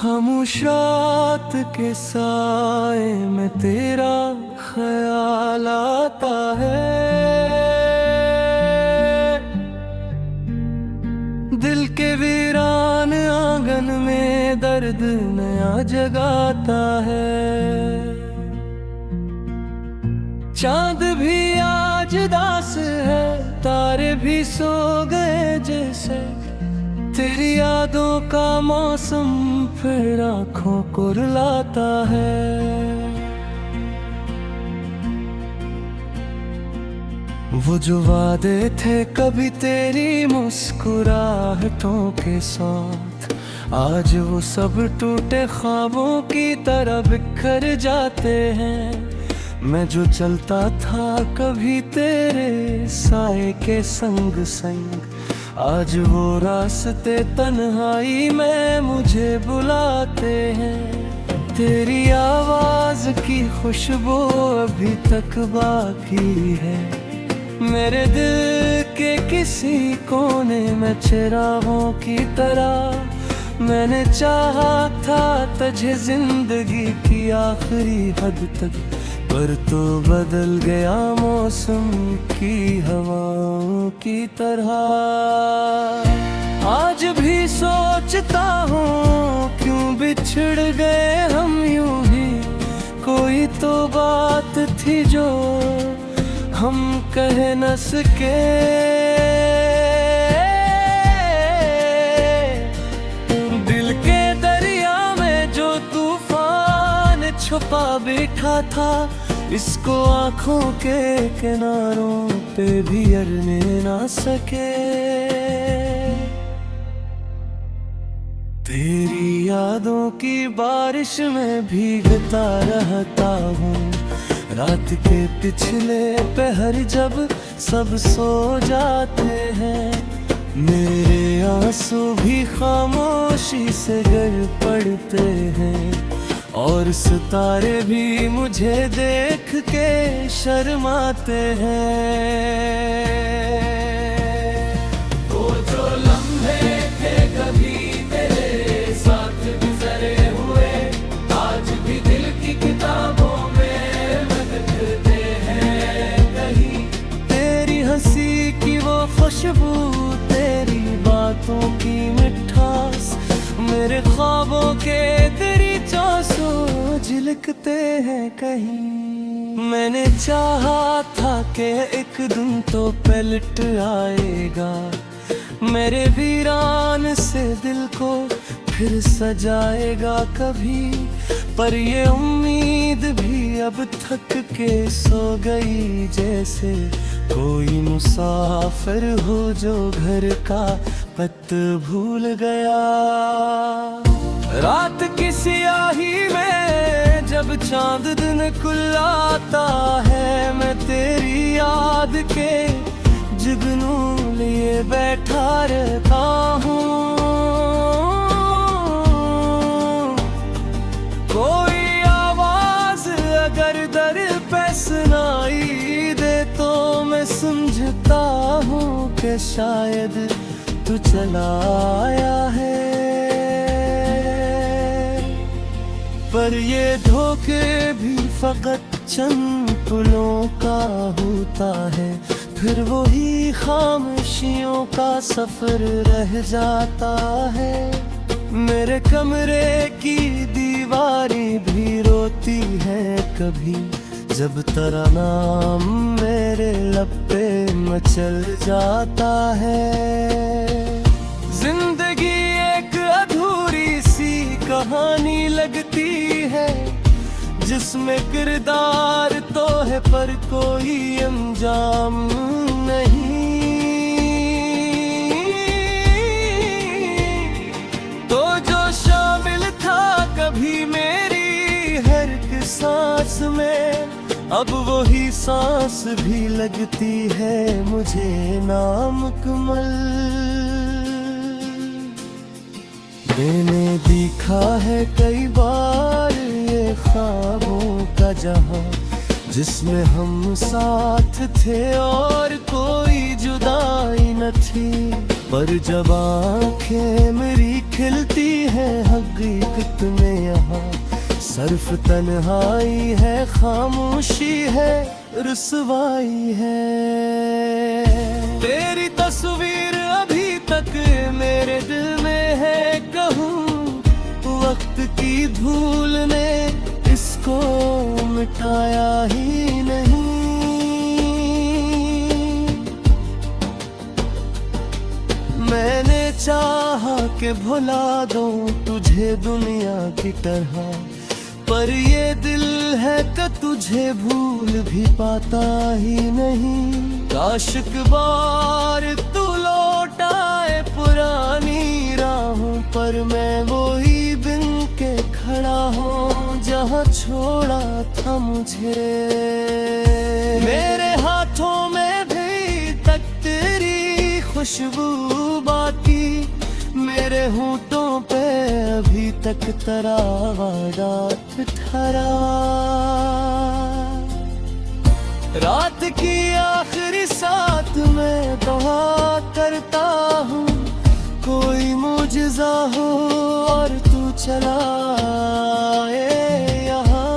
खामोश रात के साए में तेरा ख्याल आता है। दिल के वीरान आंगन में दर्द नया जगाता है। चांद भी आज दास है, तारे भी सो गए जैसे। तेरी यादों का मौसम फिर आँखों को रुलाता है। वो जो वादे थे कभी तेरी मुस्कुराहटों के साथ, आज वो सब टूटे ख्वाबों की तरह बिखर जाते हैं। मैं जो चलता था कभी तेरे साए के संग संग, आज वो रास्ते तन्हाई में मुझे बुलाते हैं। तेरी आवाज की खुशबू अभी तक बाकी है मेरे दिल के किसी कोने में चिरागों की तरह। मैंने चाहा था तुझे जिंदगी की आखिरी हद तक, पर तो बदल गया मौसम की हवाओं की तरह। आज भी सोचता हूँ क्यों बिछड़ गए हम यूं ही। कोई तो बात थी जो हम कह न सके। दिल के दरिया में जो तूफान छुपा बैठा था, इसको आँखों के किनारों पे भी अरने ना सके। तेरी यादों की बारिश में भीगता रहता हूँ। रात के पिछले पहर जब सब सो जाते हैं, मेरे आंसू भी खामोशी से गिर पड़ते हैं। और सितारे भी मुझे देख के शर्माते हैं। वो जो लम्हे थे कभी तेरे साथ गुजरे हुए, आज भी दिल की किताबों में बदलते हैं कहीं। तेरी हंसी की वो खुशबू, तेरी बातों की मिठास, मेरे ख्वाबों के तेरी चांसू झलकते हैं कहीं। मैंने चाहा था कि एक दिन तो पलट आएगा, मेरे वीरान से दिल को फिर सजाएगा कभी। पर ये उम्मीद भी अब थक के सो गई, जैसे कोई मुसाफिर हो जो घर का पत भूल गया। रात की स्याही में जब चांद दिन कुल्लाता है, मैं तेरी याद के जुगनू लिए बैठा रहता हूँ। कोई आवाज अगर दर पे सुनाई दे तो मैं समझता हूँ कि शायद तू चला आया है। पर ये धोखे भी फकत चंद पुलों का होता है, फिर वही खामोशियों का सफर रह जाता है। मेरे कमरे की दीवारें भी रोती है कभी, जब तेरा नाम मेरे लब पे मचल जाता है। जिंदगी एक अधूरी सी कहानी लगती है, जिसमें किरदार तो है पर कोई अंजाम नहीं। तो जो शामिल था कभी मेरी हर एक सांस में, अब वही सांस भी लगती है मुझे नामुकम्मल। मैंने देखा है कई बार ये ख्वाबों का जहां, जिसमें हम साथ थे और कोई जुदाई न थी। पर जब आंखें मेरी खिलती है हकीकत में यहाँ सिर्फ तन्हाई है, खामोशी है, रुसवाई है। तेरी तस्वीर अभी तक मेरे दिल में है, कहूँ वक्त की धूल ने इसको मिटाया ही नहीं। मैंने चाहा कि भुला दूं तुझे दुनिया की तरह, पर ये दिल है कि तुझे भूल भी पाता ही नहीं। काश एक बार तू लौटाए पुरानी राहों पर, मैं वही बिन के खड़ा हूँ जहाँ छोड़ा था मुझे। मेरे हाथों में भी तक तेरी खुशबू बाकी, मेरे होंठों पे अभी तक तेरा वादा ठहरा। रात की आखिरी साथ में दुआ करता हूँ, कोई मुझे हो और तू चला आए यहाँ।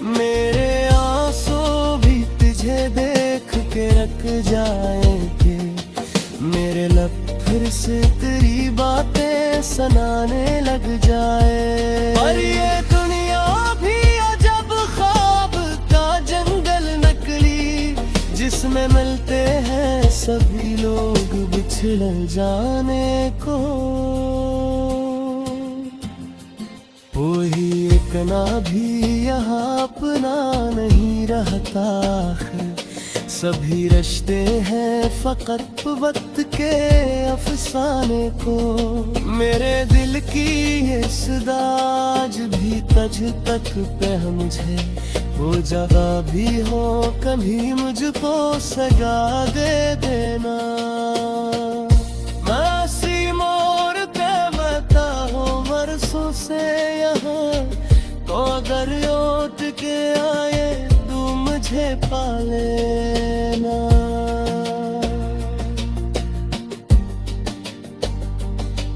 मेरे आंसू भी तुझे देख के रख जाएंगे, मेरे लब फिर से तेरी बातें सुनाने लग जाए। और ये दुनिया भी अजब ख्वाब का जंगल नकली, जिसमें मिलते हैं सभी लोग बिछड़ जाने को। वही एक ना भी यहाँ अपना नहीं रहता, सभी रिश्ते हैं फकत वक्त के अफसाने को। मेरे दिल की ये सदा आज भी तुझ तक पे मुझे, वो जगह भी हो कभी मुझको सजा दे देना। मासी मोर पे मता हो बरसों से यहाँ, तो अगर लौट के आए तू मुझे पालेना।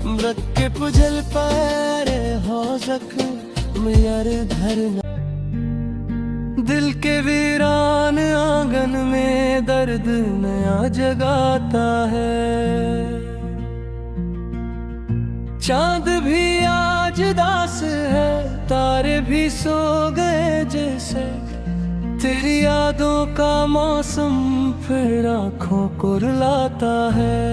मृत के पुजल पैरे हो जख्म यार धरना, दिल के वीरान आंगन में दर्द नया जगाता है। चांद भी आज दास है, तारे भी सो गए जैसे, तेरी यादों का मौसम फिर आँखों को रुलाता है।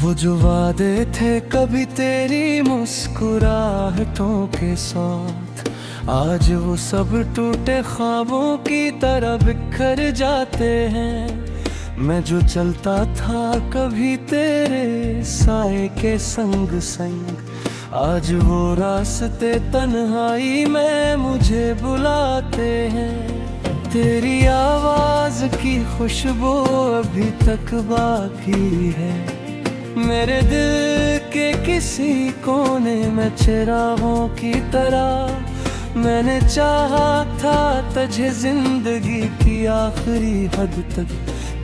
वो जो वादे थे कभी तेरी मुस्कुराहटों के साथ, आज वो सब टूटे ख्वाबों की तरह बिखर जाते हैं। मैं जो चलता था कभी तेरे साए के संग संग, आज वो रास्ते तन्हाई में मुझे बुलाते हैं। तेरी आवाज की खुशबू अभी तक बाकी है, मेरे दिल के किसी कोने में चिरागों की तरह। मैंने चाहा था तुझे जिंदगी की आखिरी हद तक,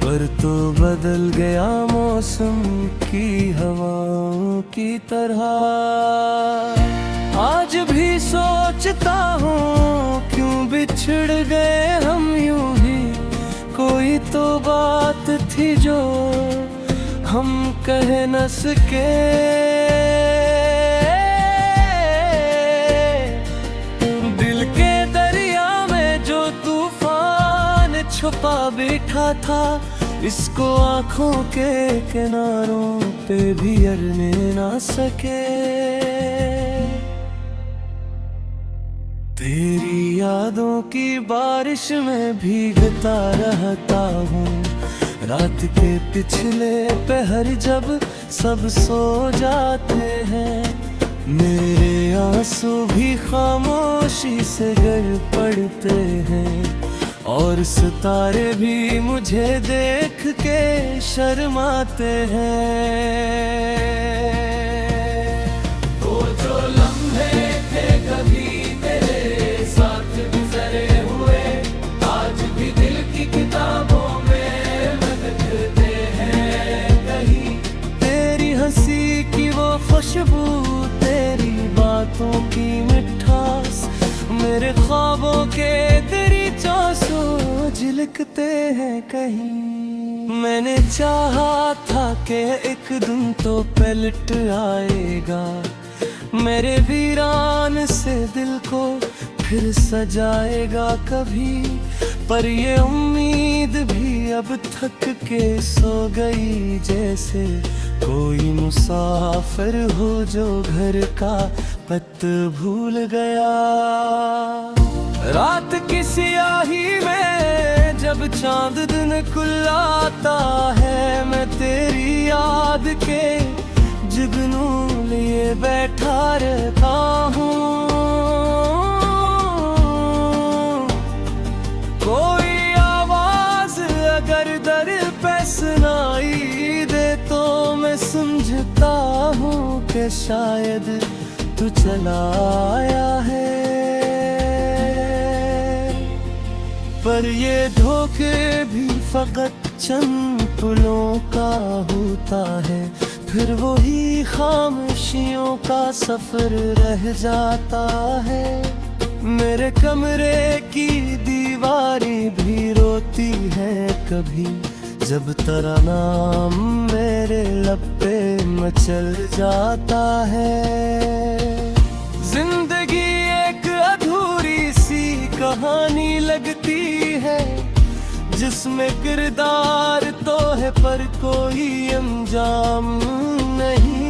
पर तो बदल गया मौसम की हवाओं की तरह। आज भी सोचता हूँ क्यों बिछड़ गए हम यूं ही, कोई तो बात थी जो हम कह न सके। दिल के दरिया में जो तूफान छुपा बैठा था, इसको आँखों के किनारों पे भी अड़ने ना सके। तेरी यादों की बारिश में भीगता रहता हूँ, रात के पिछले पहर जब सब सो जाते हैं। मेरे आंसू भी खामोशी से गिर पड़ते हैं, और सितारे भी मुझे देख के शर्माते हैं। वो जो लम्हे थे कभी तेरे साथ गुजरे हुए, आज भी दिल की किताबों में हंसी की वो खुशबू, तेरी बातों की मिठास, मेरे ख्वाबों के तेरी चासो झिलकते हैं कहीं। मैंने चाहा था कि एक दिन तो पलट आएगा, मेरे वीरान से दिल को फिर सजाएगा कभी। पर ये उम्मीद भी अब थक के सो गई, जैसे कोई मुसाफिर हो जो घर का पत भूल गया। रात की स्याही में जब चांद दिन खुलाता है, मैं तेरी याद के जुगनू लिए बैठा रहता हूँ। कोई आवाज अगर दर पे सुनाई दे तो मैं समझता हूँ कि शायद तू चला आया है। पर ये धोखे भी फकत चंद पुलों का होता है, फिर वही खामोशियों का सफर रह जाता है। मेरे कमरे की दीवारें भी रोती है कभी, जब तेरा नाम मेरे लब पे मचल जाता है। जिंदगी एक अधूरी सी कहानी लगती है, जिसमें किरदार तो है पर कोई अंजाम नहीं।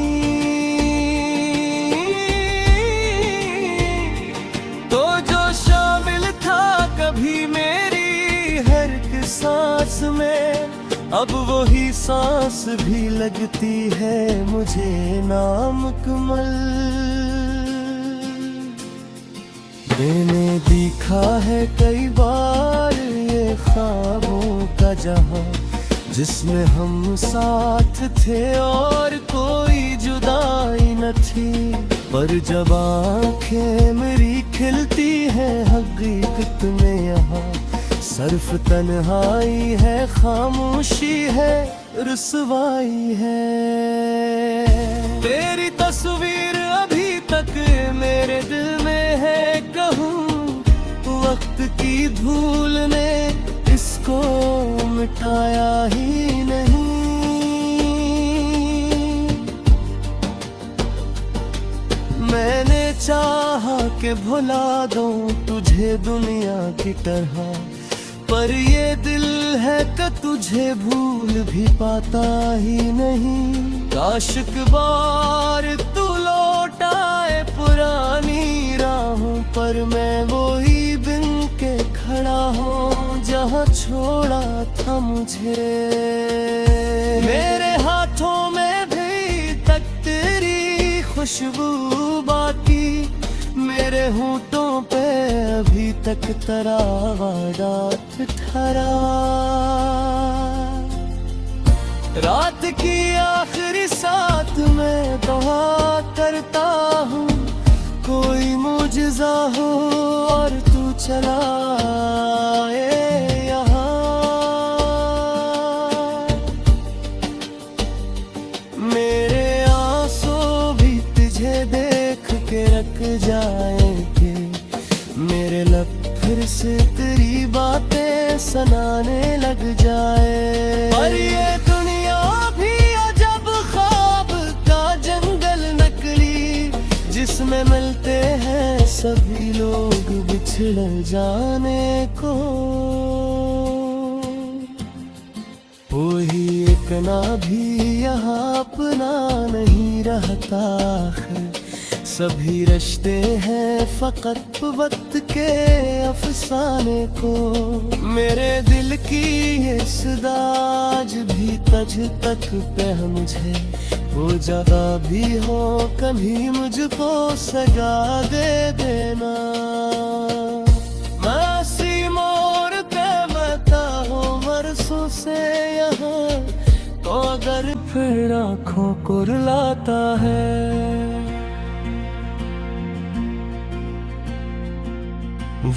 तो जो शामिल था कभी मेरी हर एक सांस में, अब वही सांस भी लगती है मुझे नामुकम्मल। मैंने देखा है कई बार ये ख्वाबों का जहां, जिसमें हम साथ थे और कोई जुदाई न थी। पर जब आंखें मेरी खिलती हैं हकीकत में यहाँ, सिर्फ तन्हाई है, खामोशी है, रुसवाई है। तेरी तस्वीर अभी तक मेरे दिल में है, कहूँ वक्त की धूल ने इसको मिटाया ही नहीं। मैंने चाहा कि भुला दूं तुझे दुनिया की तरह, पर ये दिल है कि तुझे भूल भी पाता ही नहीं। काश एक बार तू लौट आए पुरानी राहों पर, मैं वही बिन के खड़ा हूँ जहाँ छोड़ा था मुझे। मेरे हाथों में भी तक तेरी खुशबू बाकी, मेरे होंठों पे अभी तक तेरा वादा ठहरा। रात की आखिरी साथ में दुआ करता हूँ, कोई मुझजा हो और तू चला आए यहाँ। मेरे आंसू भी तुझे देख के रख जाएंगे, मेरे लब फिर से तेरी बातें सुनाने लग जाए। पर ये दुनिया भी अजब ख्वाब का जंगल नकली, जिसमें मिलते हैं सभी लोग बिछड़ जाने को। वही एक ना भी यहाँ अपना नहीं रहता, सभी रिश्ते हैं फकत वक्त के अफसाने को। मेरे दिल की ये सदाज भी तज तक पे मुझे, वो जगह भी हो कभी मुझको सजा दे देना। मासी मोर पे बता हो बरसों से यहाँ, तो अगर फिर आँखों को रुलाता है।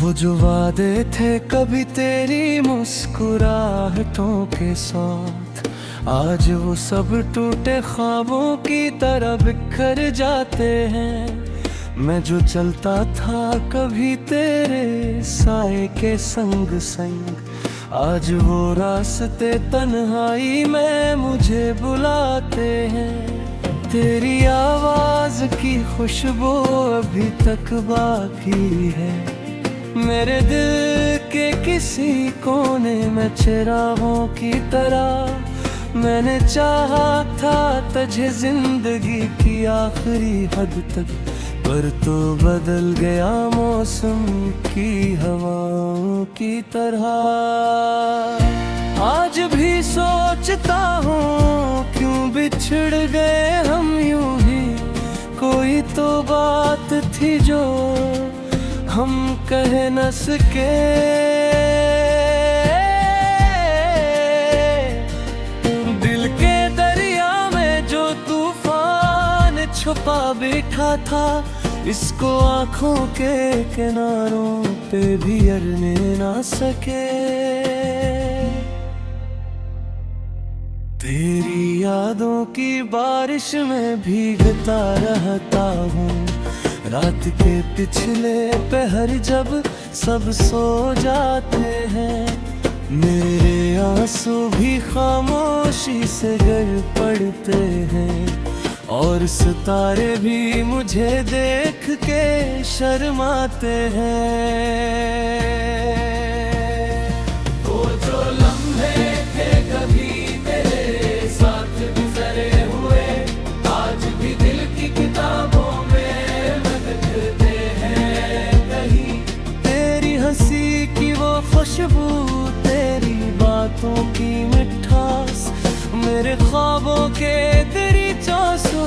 वो जो वादे थे कभी तेरी मुस्कुराहटों के साथ, आज वो सब टूटे ख्वाबों की तरह बिखर जाते हैं। मैं जो चलता था कभी तेरे साए के संग संग, आज वो रास्ते तन्हाई में मुझे बुलाते हैं। तेरी आवाज की खुशबू अभी तक बाकी है मेरे दिल के किसी कोने में चिरागों की तरह। मैंने चाहा था तुझे जिंदगी की आखिरी हद तक, पर तो बदल गया मौसम की हवाओं की तरह। आज भी सोचता हूँ क्यों बिछड़ गए हम यूं ही, कोई तो बात थी जो हम कह न सके। दिल के दरिया में जो तूफान छुपा बैठा था, इसको आँखों के किनारों पे भी अड़ने ना सके। तेरी यादों की बारिश में भीगता रहता हूँ, रात के पिछले पहर जब सब सो जाते हैं। मेरे आंसू भी खामोशी से गिर पड़ते हैं, और सितारे भी मुझे देख के शर्माते हैं। वो जो लम्हे थे कभी तेरे साथ गुजरे हुए, आज भी दिल की किताबों में महकते हैं कहीं। तेरी हंसी की वो खुशबू, तेरी बातों की मिठास, मेरे ख्वाबों के दरीचों से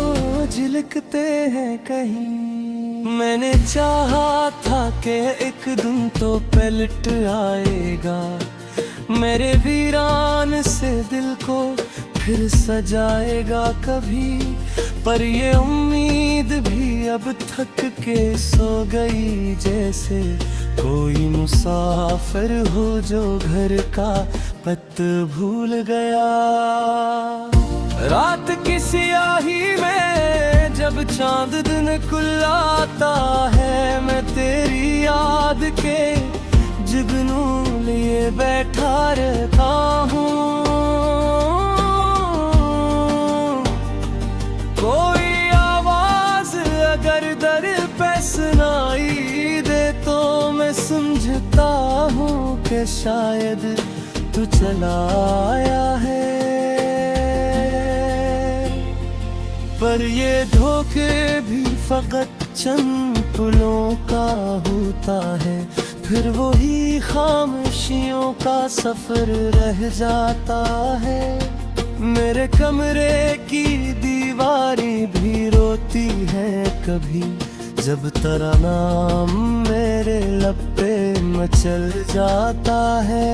झिलकते हैं कहीं। मैंने चाहा था कि एक दिन तो पलट आएगा, मेरे वीरान से दिल को फिर सजाएगा कभी। पर ये उम्मीद भी अब थक के सो गई, जैसे कोई मुसाफिर हो जो घर का पत भूल गया। रात की स्याही में जब चांद दिन खुलाता है, मैं तेरी याद के जुगनू लिए बैठा रहता हूँ। कोई आवाज अगर दर पे सुनाई दे तो मैं समझता हूँ कि शायद तू चला आया है। पर ये धोखे भी फकत चंद पुलों का होता है, फिर वही खामोशियों का सफर रह जाता है। मेरे कमरे की दीवारें भी रोती है कभी, जब तेरा नाम मेरे लब पे मचल जाता है।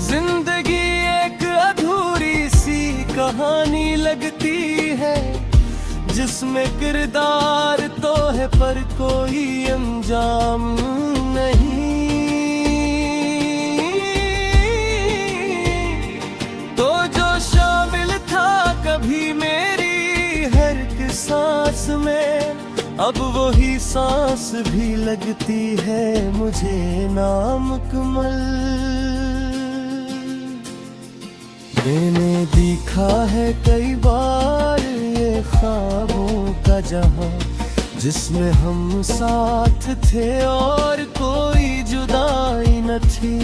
जिंदगी एक अधूरी सी कहानी लगती है, जिसमें किरदार तो है पर कोई अंजाम नहीं। तो जो शामिल था कभी मेरी हर एक सांस में, अब वही सांस भी लगती है मुझे नामुकम्मल। मैंने देखा है कई बार ये ख्वाबों का जहां, जिसमें हम साथ थे और कोई जुदाई न थी।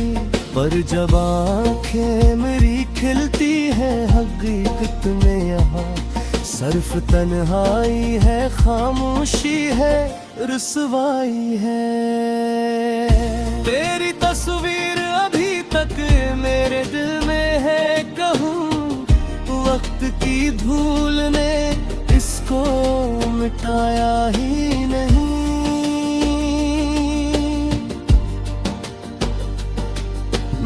पर जब आंखें मेरी खिलती है हकीकत में यहाँ, सिर्फ तन्हाई है, खामोशी है, रुसवाई है। तेरी तस्वीर अभी तक मेरे दिल में है, कहूँ वक्त की धूल ने इसको मिटाया ही नहीं।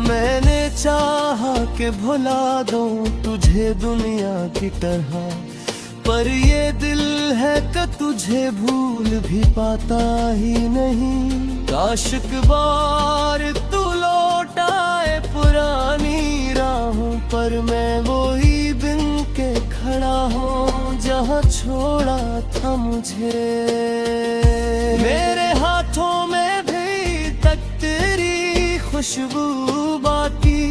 मैंने चाहा कि भुला दूं तुझे दुनिया की तरह, पर ये दिल है कि तुझे भूल भी पाता ही नहीं। काश एक बार तू लौट आए पुरानी राहों हूँ, पर मैं वही बिन के खड़ा हूँ जहाँ छोड़ा था मुझे। मेरे हाथों में भी तक तेरी खुशबू बाकी,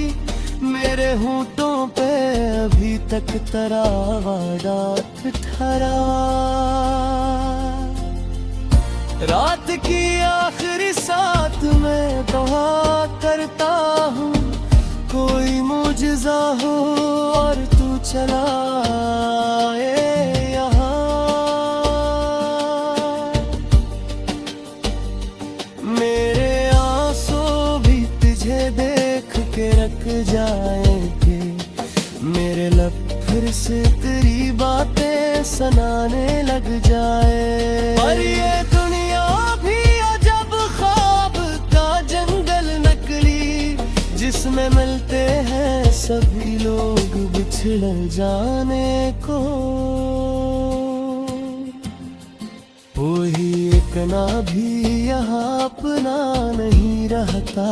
मेरे होंठों पे अभी तक तरावा डाक ठहरा। रात की आखिरी साथ में दुआ करता हूँ, कोई मुझजा हो और तू चला आए यहाँ। मेरे आंसू भी तुझे देख के रख जाएंगे, मेरे लब फिर से तेरी बातें सुनाने लग जाए। पर ये दुनिया भी अजब ख्वाब का जंगल नकली, जिसमें मिलते हैं सभी लोग बिछड़ जाने को। वही एक ना भी यहाँ अपना नहीं रहता,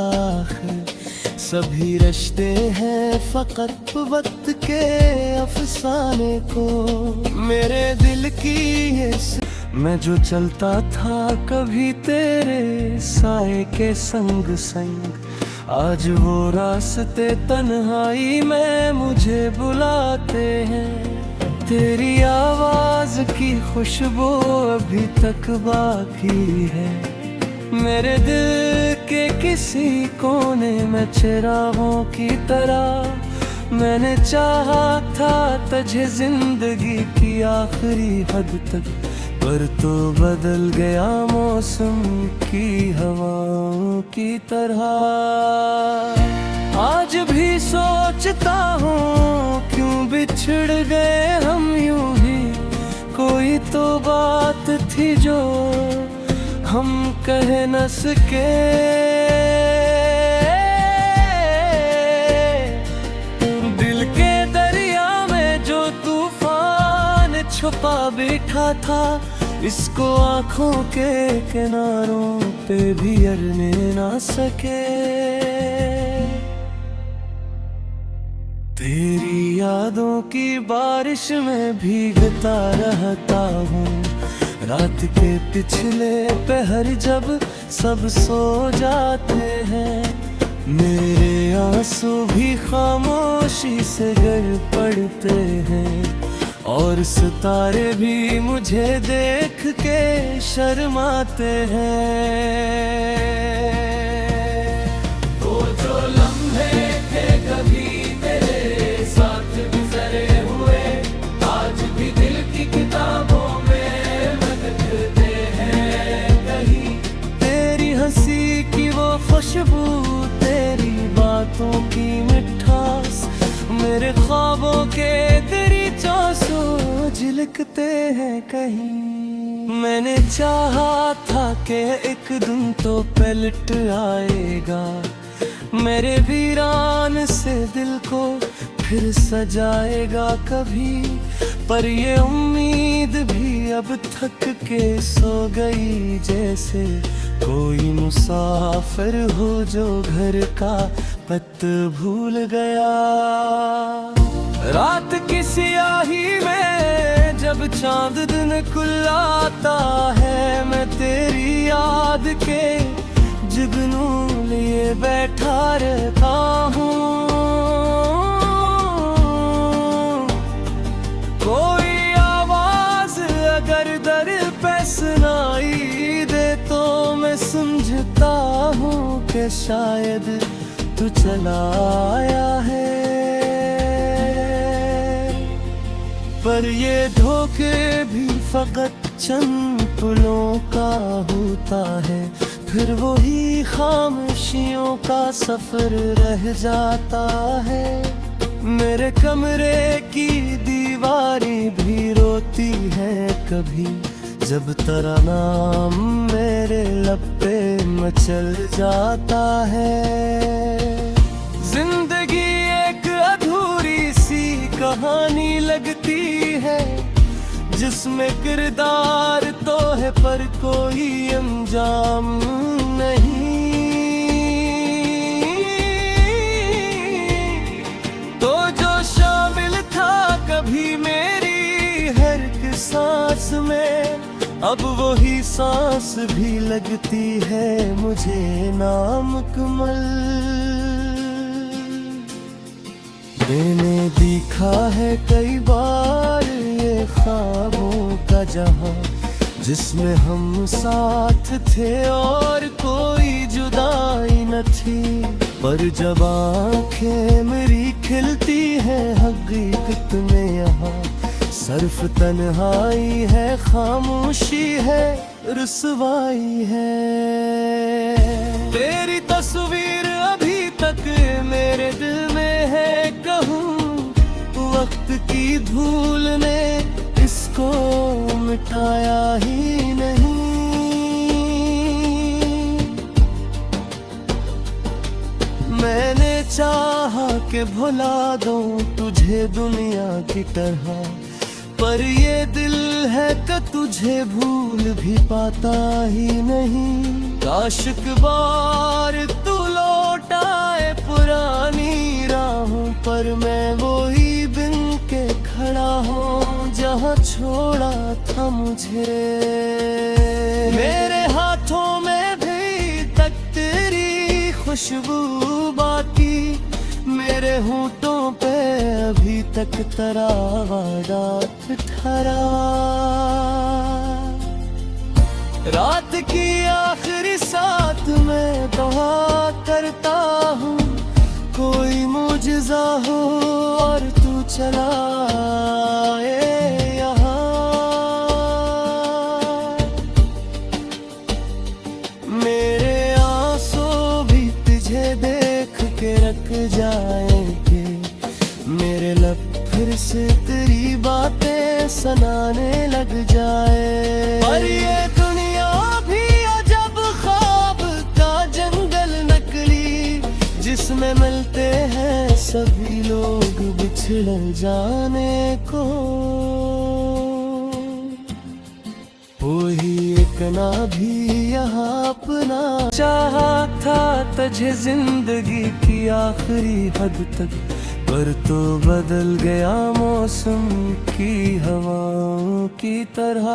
सभी रिश्ते हैं फकत वक्त के अफसाने को। मेरे दिल की ये मैं जो चलता था कभी तेरे साए के संग संग, आज वो रास्ते तन्हाई में मुझे बुलाते हैं। तेरी आवाज की खुशबू अभी तक बाकी है, मेरे दिल के किसी कोने में चिरागों की तरह। मैंने चाहा था तुझे जिंदगी की आखिरी हद तक, पर तो बदल गया मौसम की हवाओं की तरह। आज भी सोचता हूँ क्यों बिछड़ गए हम यूं ही, कोई तो बात थी जो हम कह न सके। दिल के दरिया में जो तूफान छुपा बैठा था, इसको आंखों के किनारों पे भी अड़ने ना सके। तेरी यादों की बारिश में भीगता रहता हूँ, रात के पिछले पहर जब सब सो जाते हैं। मेरे आंसू भी खामोशी से गिर पड़ते हैं, और सितारे भी मुझे देख के शर्माते हैं। वो जो लम्हे थे कभी तेरे साथ गुजरे हुए, आज भी दिल की किताबों में महकते हैं कहीं। तेरी हंसी की वो खुशबू, तेरी बातों की मिठास, मेरे ख्वाबों के तेरी चांसू झिलकते हैं कहीं। मैंने चाहा था कि एक दिन तो पलट आएगा, मेरे वीरान से दिल को फिर सजाएगा कभी। पर ये उम्मीद भी अब थक के सो गई, जैसे कोई मुसाफिर हो जो घर का पत भूल गया। रात की स्याही में जब चांद दिन खुलाता है, मैं तेरी याद के जुगनू लिए बैठा रहता हूँ। कोई आवाज अगर दर पे सुनाई दे तो मैं समझता हूँ कि शायद तू चला आया है। पर ये धोखे भी फकत चंद पुलों का होता है, फिर वही खामोशियों का सफर रह जाता है। मेरे कमरे की दीवारें भी रोती है कभी, जब तेरा नाम मेरे लब पे मचल जाता है। जिंदगी एक अधूरी सी कहानी लगती है, जिसमें किरदार तो है पर कोई अंजाम नहीं। तो भी मेरी हर एक सांस में, अब वही सांस भी लगती है मुझे नामुकम्मल। मैंने देखा है कई बार ये ख्वाबों का जहां, जिसमें हम साथ थे और कोई जुदाई न थी। पर जब आंखें मेरी खिलती है हकीकत में यहाँ, सिर्फ तन्हाई है, खामोशी है, रुसवाई है। तेरी तस्वीर अभी तक मेरे दिल में है, कहूँ वक्त की धूल ने इसको मिटाया ही नहीं। मैंने चाहा कि भुला दूं तुझे दुनिया की तरह, पर ये दिल है कि तुझे भूल भी पाता ही नहीं। काश एक बार तू लौट आए पुरानी राहों पर, मैं वही बिन के खड़ा हूँ जहाँ छोड़ा था मुझे। मेरे हाथों में भी तक तेरी खुशबू बाकी, मेरे होंठों पे अभी तक तरावट ठहरा। रात की आखिरी साथ में दुआ करता हूँ, कोई मुझजा हो और तू चला आए यहाँ। मेरे आंसू भी तुझे देख के रख जाएंगे, मेरे लब फिर से तेरी बातें सुनाने लग जाए। पर ये दुनिया भी अजब ख्वाब का जंगल नकली, जिसमें मिलते हैं सभी लोग बिछड़ जाने को। वही एक ना भी यहाँ अपना चाहा था तुझे जिंदगी की आखिरी हद तक, पर तो बदल गया मौसम की हवाओं की तरह।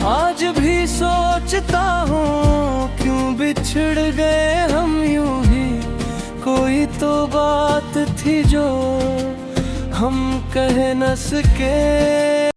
आज भी सोचता हूँ क्यों बिछड़ गए हम यूं ही, कोई तो बात थी जो हम कह न सके।